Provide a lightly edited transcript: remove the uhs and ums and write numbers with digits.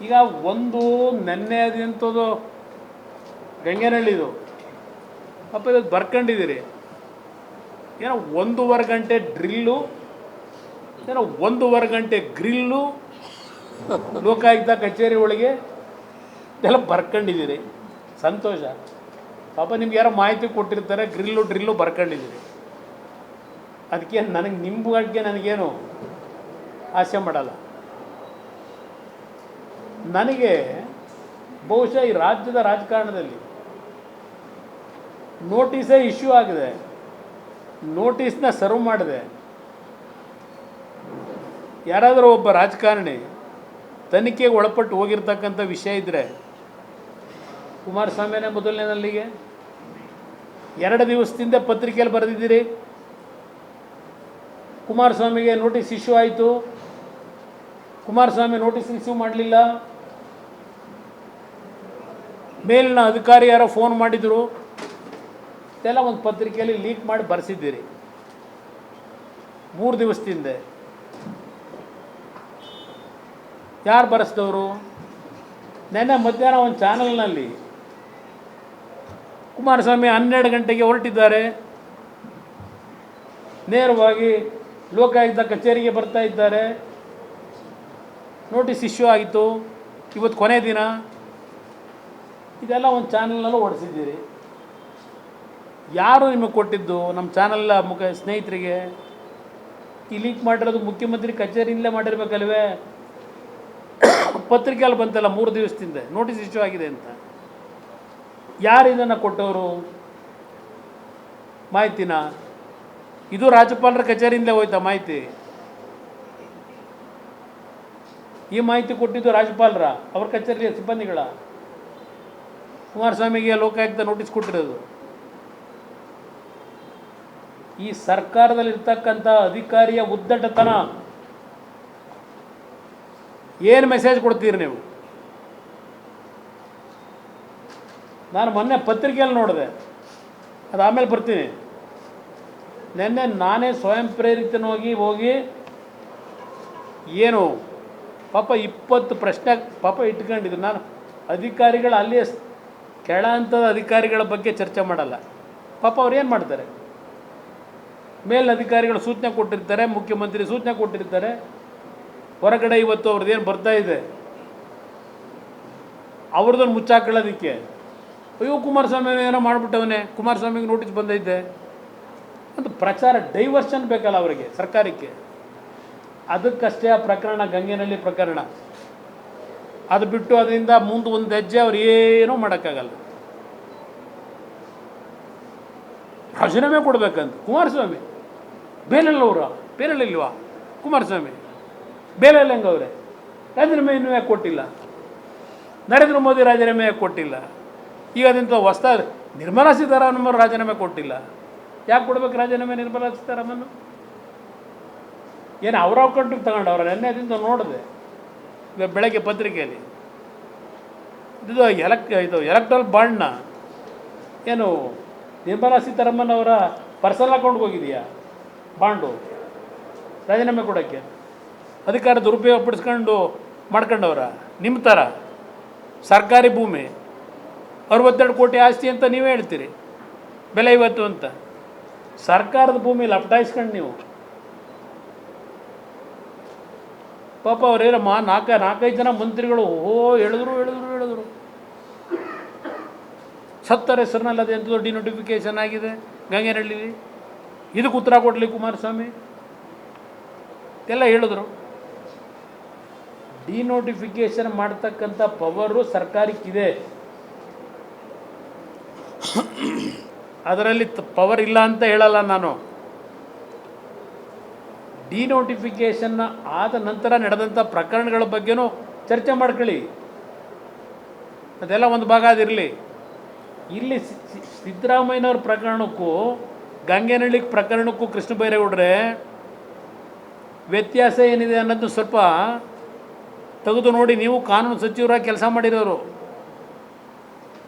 ಈಗ ಒಂದು ನೆನ್ನೆ ಅದಂಥದ್ದು ಗಂಗೆನಹಳ್ಳಿದು ಪಾಪ ಇವತ್ತು ಬರ್ಕೊಂಡಿದ್ದೀರಿ. ಏನೋ 1.5 ಗಂಟೆ ಡ್ರಿಲ್ಲು, ಏನೋ 1.5 ಗಂಟೆ ಗ್ರಿಲ್ಲು ಲೋಕಾಯುಕ್ತ ಕಚೇರಿ ಒಳಗೆ ಎಲ್ಲ ಬರ್ಕೊಂಡಿದ್ದೀರಿ. ಸಂತೋಷ. ಪಾಪ ನಿಮ್ಗೆ ಯಾರೋ ಮಾಹಿತಿ ಕೊಟ್ಟಿರ್ತಾರೆ, ಡ್ರಿಲ್ಲು ಬರ್ಕೊಂಡಿದ್ದೀರಿ. ಅದಕ್ಕೆ ನನಗೆ ನಿಮ್ಮ ಬಗ್ಗೆ ನನಗೇನು ಆಸೆ ಮಾಡಲ್ಲ. ನನಗೆ ಬಹುಶಃ ಈ ರಾಜ್ಯದ ರಾಜಕಾರಣದಲ್ಲಿ ನೋಟಿಸೇ ಇಶ್ಯೂ ಆಗಿದೆ, ನೋಟಿಸ್ನ ಸರ್ವ್ ಮಾಡಿದೆ. ಯಾರಾದರೂ ಒಬ್ಬ ರಾಜಕಾರಣಿ ತನಿಖೆಗೆ ಒಳಪಟ್ಟು ಹೋಗಿರ್ತಕ್ಕಂಥ ವಿಷಯ ಇದ್ದರೆ ಕುಮಾರಸ್ವಾಮಿನೇ ಮೊದಲನೇನಲ್ಲಿಗೆ. 2 ದಿವಸದಿಂದ ಪತ್ರಿಕೆಯಲ್ಲಿ ಬರೆದಿದ್ದೀರಿ, ಕುಮಾರಸ್ವಾಮಿಗೆ ನೋಟಿಸ್ ಇಶ್ಯೂ ಆಯಿತು, ಕುಮಾರಸ್ವಾಮಿ ನೋಟಿಸ್ ರಿಸೀವ್ ಮಾಡಲಿಲ್ಲ, ಮೇಲಿನ ಅಧಿಕಾರಿ ಯಾರೋ ಫೋನ್ ಮಾಡಿದರು, ಇದೆಲ್ಲ ಒಂದು ಪತ್ರಿಕೆಯಲ್ಲಿ ಲೀಕ್ ಮಾಡಿ ಬರೆಸಿದ್ದೀರಿ 3 ದಿವಸದಿಂದ. ಯಾರು ಬರೆಸಿದವರು? ನೆನ್ನೆ ಮಧ್ಯಾಹ್ನ ಒಂದು ಚಾನಲ್ನಲ್ಲಿ ಕುಮಾರಸ್ವಾಮಿ 12 ಗಂಟೆಗೆ ಹೊರಟಿದ್ದಾರೆ, ನೇರವಾಗಿ ಲೋಕಾಯುಕ್ತ ಕಚೇರಿಗೆ ಬರ್ತಾ ಇದ್ದಾರೆ, ನೋಟಿಸ್ ಇಶ್ಯೂ ಆಯಿತು, ಇವತ್ತು ಕೊನೆ ದಿನ. ಇದೆಲ್ಲ ಒಂದು ಚಾನಲ್ನಲ್ಲೂ ಓಡಿಸಿದ್ದೀರಿ. ಯಾರು ನಿಮಗೆ ಕೊಟ್ಟಿದ್ದು? ನಮ್ಮ ಚಾನಲ್ ಸ್ನೇಹಿತರಿಗೆ ಈ ಲೀಕ್ ಮಾಡಿರೋದು ಮುಖ್ಯಮಂತ್ರಿ ಕಚೇರಿಯಿಂದಲೇ ಮಾಡಿರ್ಬೇಕಲ್ವೇ? ಪತ್ರಿಕೆಯಲ್ಲಿ ಬಂತಲ್ಲ 3 ದಿವಸದಿಂದ ನೋಟಿಸ್ ಇಶ್ಯೂ ಆಗಿದೆ ಅಂತ. ಯಾರು ಇದನ್ನು ಕೊಟ್ಟವರು ಮಾಹಿತಿನ? ಇದು ರಾಜ್ಯಪಾಲರ ಕಚೇರಿಯಿಂದಲೇ ಹೋಯ್ತಾ ಮಾಹಿತಿ? ಈ ಮಾಹಿತಿ ಕೊಟ್ಟಿದ್ದು ರಾಜ್ಯಪಾಲರ ಅವ್ರ ಕಚೇರಿಯ ಸಿಬ್ಬಂದಿಗಳ? ಕುಮಾರಸ್ವಾಮಿಗೆ ಲೋಕಾಯುಕ್ತ ನೋಟಿಸ್ ಕೊಟ್ಟಿರೋದು. ಈ ಸರ್ಕಾರದಲ್ಲಿರ್ತಕ್ಕಂಥ ಅಧಿಕಾರಿಯ ಉದ್ದಟತನ. ಏನು ಮೆಸೇಜ್ ಕೊಡ್ತೀರಿ ನೀವು? ನಾನು ಮೊನ್ನೆ ಪತ್ರಿಕೆಯಲ್ಲಿ ನೋಡಿದೆ, ಅದು ಆಮೇಲೆ ಬರ್ತೀನಿ. ನೆನ್ನೆ ನಾನೇ ಸ್ವಯಂ ಪ್ರೇರಿತನಾಗಿ ಹೋಗಿ ಏನು ಪಾಪ 20 ಪ್ರಶ್ನೆ ಪಾಪ ಇಟ್ಕೊಂಡಿದ್ರು. ನಾನು ಅಧಿಕಾರಿಗಳ ಅಲ್ಲಿ ಕೆಳ ಹಂತದ ಅಧಿಕಾರಿಗಳ ಬಗ್ಗೆ ಚರ್ಚೆ ಮಾಡಲ್ಲ. ಪಾಪ ಅವ್ರು ಏನು ಮಾಡ್ತಾರೆ? ಮೇಲಿನ ಅಧಿಕಾರಿಗಳು ಸೂಚನೆ ಕೊಟ್ಟಿರ್ತಾರೆ, ಮುಖ್ಯಮಂತ್ರಿ ಸೂಚನೆ ಕೊಟ್ಟಿರ್ತಾರೆ. ಹೊರಗಡೆ ಇವತ್ತು ಅವ್ರದ್ದೇನು ಬರ್ತಾ ಇದೆ ಅವ್ರದ್ದನ್ನು ಮುಚ್ಚಾಕೊಳ್ಳೋದಕ್ಕೆ, ಅಯ್ಯೋ ಕುಮಾರಸ್ವಾಮಿ ಏನೋ ಮಾಡಿಬಿಟ್ಟವನೇ, ಕುಮಾರಸ್ವಾಮಿಗೆ ನೋಟಿಸ್ ಬಂದೈತೆ ಅಂತ ಪ್ರಚಾರ, ಡೈವರ್ಷನ್ ಬೇಕಲ್ಲ ಅವರಿಗೆ, ಸರ್ಕಾರಕ್ಕೆ. ಅದಕ್ಕಷ್ಟೇ ಆ ಪ್ರಕರಣ, ಗಂಗೆನಹಳ್ಳಿ ಪ್ರಕರಣ. ಅದು ಬಿಟ್ಟು ಅದರಿಂದ ಮುಂದೆ ಒಂದು ಹೆಜ್ಜೆ ಅವ್ರು ಏನೂ ಮಾಡೋಕ್ಕಾಗಲ್ಲ. ರಾಜೀನಾಮೆ ಕೊಡಬೇಕಂತ ಕುಮಾರಸ್ವಾಮಿ. ಬೇಲಲ್ಲವ್ರ ಬೇಲಲ್ಲಿಲ್ವಾ ಕುಮಾರಸ್ವಾಮಿ? ಬೇಲಲ್ಲಿ ಹೆಂಗವ್ರೆ? ರಾಜೀನಾಮೆ ಇನ್ನೂ ಯಾಕೆ ಕೊಟ್ಟಿಲ್ಲ? ನರೇಂದ್ರ ಮೋದಿ ರಾಜೀನಾಮೆ ಯಾಕೆ ಕೊಟ್ಟಿಲ್ಲ? ಈಗ ಅದಿಂತ ಹೊಸ ನಿರ್ಮಲಾ ಸೀತಾರಾಮನ್ ಅವರು ರಾಜೀನಾಮೆ ಕೊಟ್ಟಿಲ್ಲ. ಯಾಕೆ ಕೊಡ್ಬೇಕು ರಾಜೀನಾಮೆ ನಿರ್ಮಲಾ ಸೀತಾರಾಮನ್? ಏನು ಅವ್ರ ಕಂಟಿಗೆ ತಗೊಂಡವ್ರ? ನೆನ್ನೆ ಅದಿಂದ ನೋಡಿದೆ ಬೆಳಗ್ಗೆ ಪತ್ರಿಕೆಯಲ್ಲಿ. ಇದು ಎಲೆಕ್ಟ್ರಲ್ ಬಾಂಡ್ನ ಏನು ನಿರ್ಮಲಾ ಸೀತಾರಾಮನ್ ಅವರ ಪರ್ಸನಲ್ ಅಕೌಂಟ್ಗೆ ಹೋಗಿದೆಯಾ ಬಾಂಡು ರಾಜೀನಾಮೆ ಕೊಡೋಕ್ಕೆ? ಅಧಿಕಾರ ದುರುಪಯೋಗ ಪಡಿಸ್ಕೊಂಡು ಮಾಡ್ಕೊಂಡವ್ರ? ನಿಮ್ಮ ಥರ ಸರ್ಕಾರಿ ಭೂಮಿ 62 ಕೋಟಿ ಆಸ್ತಿ ಅಂತ ನೀವೇ ಹೇಳ್ತೀರಿ, ಬೆಲೆ ಇವತ್ತು ಅಂತ. ಸರ್ಕಾರದ ಭೂಮಿ ಲಪಟಾಯಿಸ್ಕೊಂಡು ನೀವು ಪಾಪ ಅವರೇನೋ 4-5 ಜನ ಮಂತ್ರಿಗಳು ಹೇಳಿದ್ರು ಸತ್ತರ ಹೆಸರಿನಲ್ಲಿ ಅದು ಎಂಥದ್ದು ಡಿನೋಟಿಫಿಕೇಷನ್ ಆಗಿದೆ ಗಂಗೆನಹಳ್ಳಿ, ಇದಕ್ಕೆ ಉತ್ತರ ಕೊಡಲಿ ಕುಮಾರಸ್ವಾಮಿ ಎಲ್ಲ ಹೇಳಿದ್ರು. ಡಿನೋಟಿಫಿಕೇಷನ್ ಮಾಡ್ತಕ್ಕಂಥ ಪವರು ಸರ್ಕಾರಕ್ಕಿದೆ, ಅದರಲ್ಲಿ ಪವರ್ ಇಲ್ಲ ಅಂತ ಹೇಳಲ್ಲ ನಾನು. ಡಿನೋಟಿಫಿಕೇಷನ್ನ ಆದ ನಂತರ ನಡೆದಂಥ ಪ್ರಕರಣಗಳ ಬಗ್ಗೆನೂ ಚರ್ಚೆ ಮಾಡ್ಕೊಳ್ಳಿ, ಅದೆಲ್ಲ ಒಂದು ಭಾಗ ಅದಿರಲಿ. ಇಲ್ಲಿ ಸಿದ್ದರಾಮಯ್ಯನವ್ರ ಪ್ರಕರಣಕ್ಕೂ ಗಂಗೆನಹಳ್ಳಿ ಪ್ರಕರಣಕ್ಕೂ ಕೃಷ್ಣ ಬೈರೇಗೌಡ್ರೆ ವ್ಯತ್ಯಾಸ ಏನಿದೆ ಅನ್ನೋದು ಸ್ವಲ್ಪ ತೆಗೆದು ನೋಡಿ. ನೀವು ಕಾನೂನು ಸಚಿವರಾಗಿ ಕೆಲಸ ಮಾಡಿರೋರು.